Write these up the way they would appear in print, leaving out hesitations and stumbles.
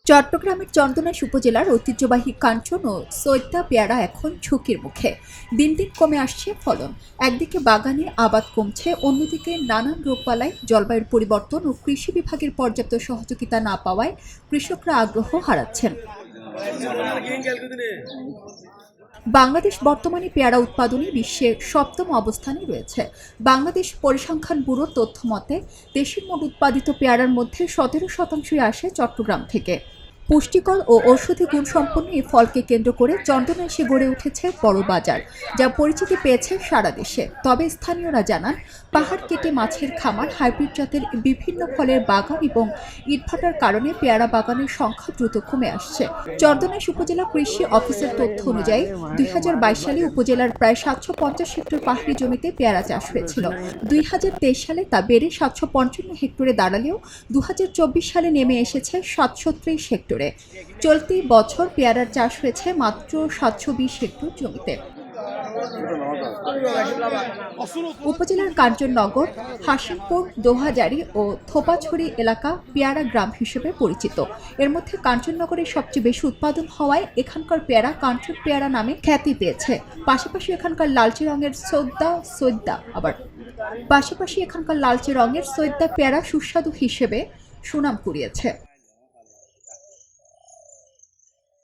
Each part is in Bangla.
চট্টগ্রামের চন্দনাইশ উপজেলার ঐতিহ্যবাহী কাঞ্চন ও সৈয়দা পেয়ারা এখন ঝুঁকির মুখে। দিন দিন কমে আসছে ফলন। একদিকে বাগানে আবাদ কমছে, অন্যদিকে নানান রোগবালাই, জলবায়ুর পরিবর্তন ও কৃষি বিভাগের পর্যাপ্ত সহযোগিতা না পাওয়ায় কৃষকরা আগ্রহ হারাচ্ছেন। বাংলাদেশ বর্তমানে পেয়ারা উৎপাদনে বিশ্বের 7ম অবস্থানে রয়েছে। বাংলাদেশ পরিসংখ্যান ব্যুরোর তথ্য মতে দেশের মোট উৎপাদিত পেয়ারার মধ্যে 17% আসে চট্টগ্রাম থেকে। পুষ্টিকর ও ঔষধি গুণসম্পন্ন এই ফলকে কেন্দ্র করে চন্দনাইশে গড়ে উঠেছে বড় বাজার, যা পরিচিতি পেয়েছে সারা দেশে। তবে স্থানীয়রা জানান, পাহাড় কেটে মাছের খামার, হাইব্রিড জাতের বিভিন্ন ফলের বাগান এবং ইটভাটার কারণে পেয়ারা বাগানের সংখ্যা দ্রুত কমে আসছে। চন্দনাইশ উপজেলা কৃষি অফিসের তথ্য অনুযায়ী 2022 সালে উপজেলার প্রায় 750 হেক্টর পাহাড়ি জমিতে পেয়ারা চাষ হয়েছিল। 2023 সালে তা বেড়ে 755 হেক্টরে দাঁড়ালেও 2024 সালে নেমে এসেছে 730 হেক্টর। চলতি বছর পেয়ারার চাষ হয়েছে মাত্র 720 হেক্টর জমিতে। উপজেলার কাঞ্চননগর, হাসিমপুর, দোহাজারি ও থোপাছড়ি এলাকা পেয়ারা গ্রাম হিসেবে পরিচিত। এর মধ্যে কাঞ্চননগরের সবচেয়ে বেশি উৎপাদন হওয়ায় এখানকার পেয়ারা কাঞ্চন পেয়ারা নামে খ্যাতি পেয়েছে। পাশাপাশি এখানকার লালচে রঙের সৈয়দা পেয়ারা সুস্বাদু হিসেবে সুনাম কুড়িয়েছে।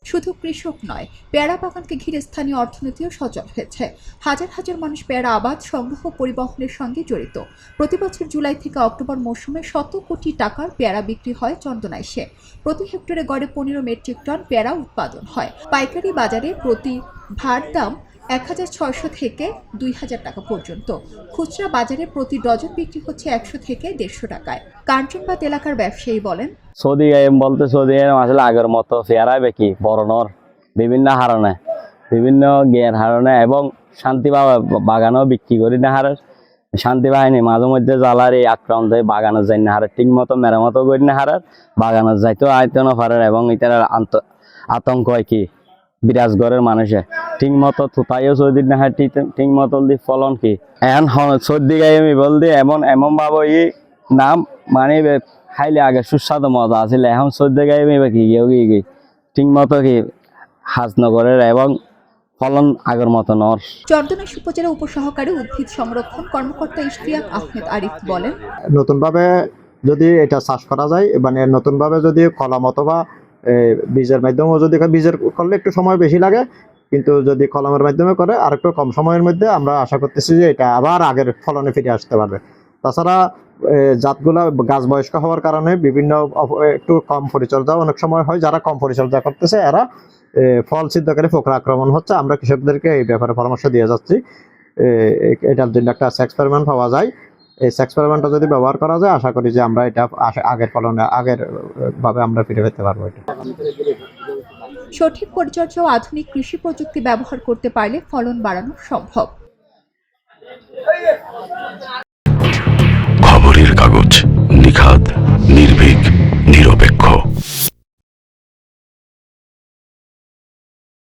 শুধু কৃষক নয়, পেয়ারা বাগানকে ঘিরে স্থানীয় অর্থনীতিও সচল হয়েছে। হাজার হাজার মানুষ পেয়ারা আবাদ, সংগ্রহ, পরিবহনের সঙ্গে জড়িত। প্রতি বছর জুলাই থেকে অক্টোবর মৌসুমে 100 কোটি টাকার পেয়ারা বিক্রি হয় চন্দনাইশে। প্রতি হেক্টরে গড়ে 15 মেট্রিক টন পেয়ারা উৎপাদন হয়। পাইকারি বাজারে প্রতি ভার দাম 1600 থেকে 2000 টাকা পর্যন্ত। খুচরা বাজারে প্রতি ডজন বিক্রি হচ্ছে 100 থেকে 150 টাকায়। কাঞ্চনবাদ এলাকার ব্যবসায়ী বলেন, সৌদি আরব বলতে সৌদি আরব আসলে আগের মতো পেয়ারা বেশি বড়নর বিভিন্ন হারণে বিভিন্ন জ্ঞান হারণে এবং শান্তি বাগানও বিক্রি করি না হারের শান্তি বাহিনী মাঝে মধ্যে জ্বালার এই আক্রান্ত বাগানের যাই না হারের ঠিক মতো মেরামতো করি না হারের বাগানের যাইতেও আয়ত না পারেন এবং এটার আতঙ্ক হয় কি বিরাজগড়ের মানুষে ঠিক মতো থুতাইও সৌদি না হার ঠিক মতো দি ফলন কি এখন সর্দি গাই আমি বলদি এমন ভাবো ই নাম মানে খাইলে আগে সুস্বাদু মজা আসলে এখন সর্দি গাই কি ঠিক মতো কি হাজনগরের এবং ফলন আগের মতো নর। চন্দনাইশ উপজেলা উপসহকারী উদ্ভিদ সংরক্ষণ কর্মকর্তা ইশতিয়াক আহমেদ আরিফ বলেন, নতুনভাবে যদি এটা চাষ করা যায়, মানে নতুনভাবে যদি কলম অথবা বীজের মাধ্যমেও যদি বীজের করলে একটু সময় বেশি লাগে, কিন্তু যদি কলমের মাধ্যমে করে আর একটু কম সময়ের মধ্যে আমরা আশা করতেছি যে এটা আবার আগের ফলনে ফিরে আসতে পারবে। তাছাড়া জাতগুলা গাছ বয়স্ক হওয়ার কারণে বিভিন্ন একটু কম পরিচর্যা অনেক সময় হয়, যারা কম পরিচর্যা করতেছে এরা ফল ছিদ্রকারী পোকা আক্রমণ হচ্ছে। আমরা কৃষকদেরকে এই ব্যাপারে পরামর্শ দিয়ে যাচ্ছি। এটার জন্য একটা এক্সপেরিমেন্ট পাওয়া যায়, এই এক্সপেরিমেন্টটা যদি ব্যবহার করা যায় আশা করি যে আমরা এটা আগের ফলনে আগের ভাবে আমরা ফিরে পেতে পারবো। এটা সঠিক পরিচর্যা ও আধুনিক কৃষি প্রযুক্তি ব্যবহার করতে পারলে ফলন বাড়ানো সম্ভব। খবরের কাগজ।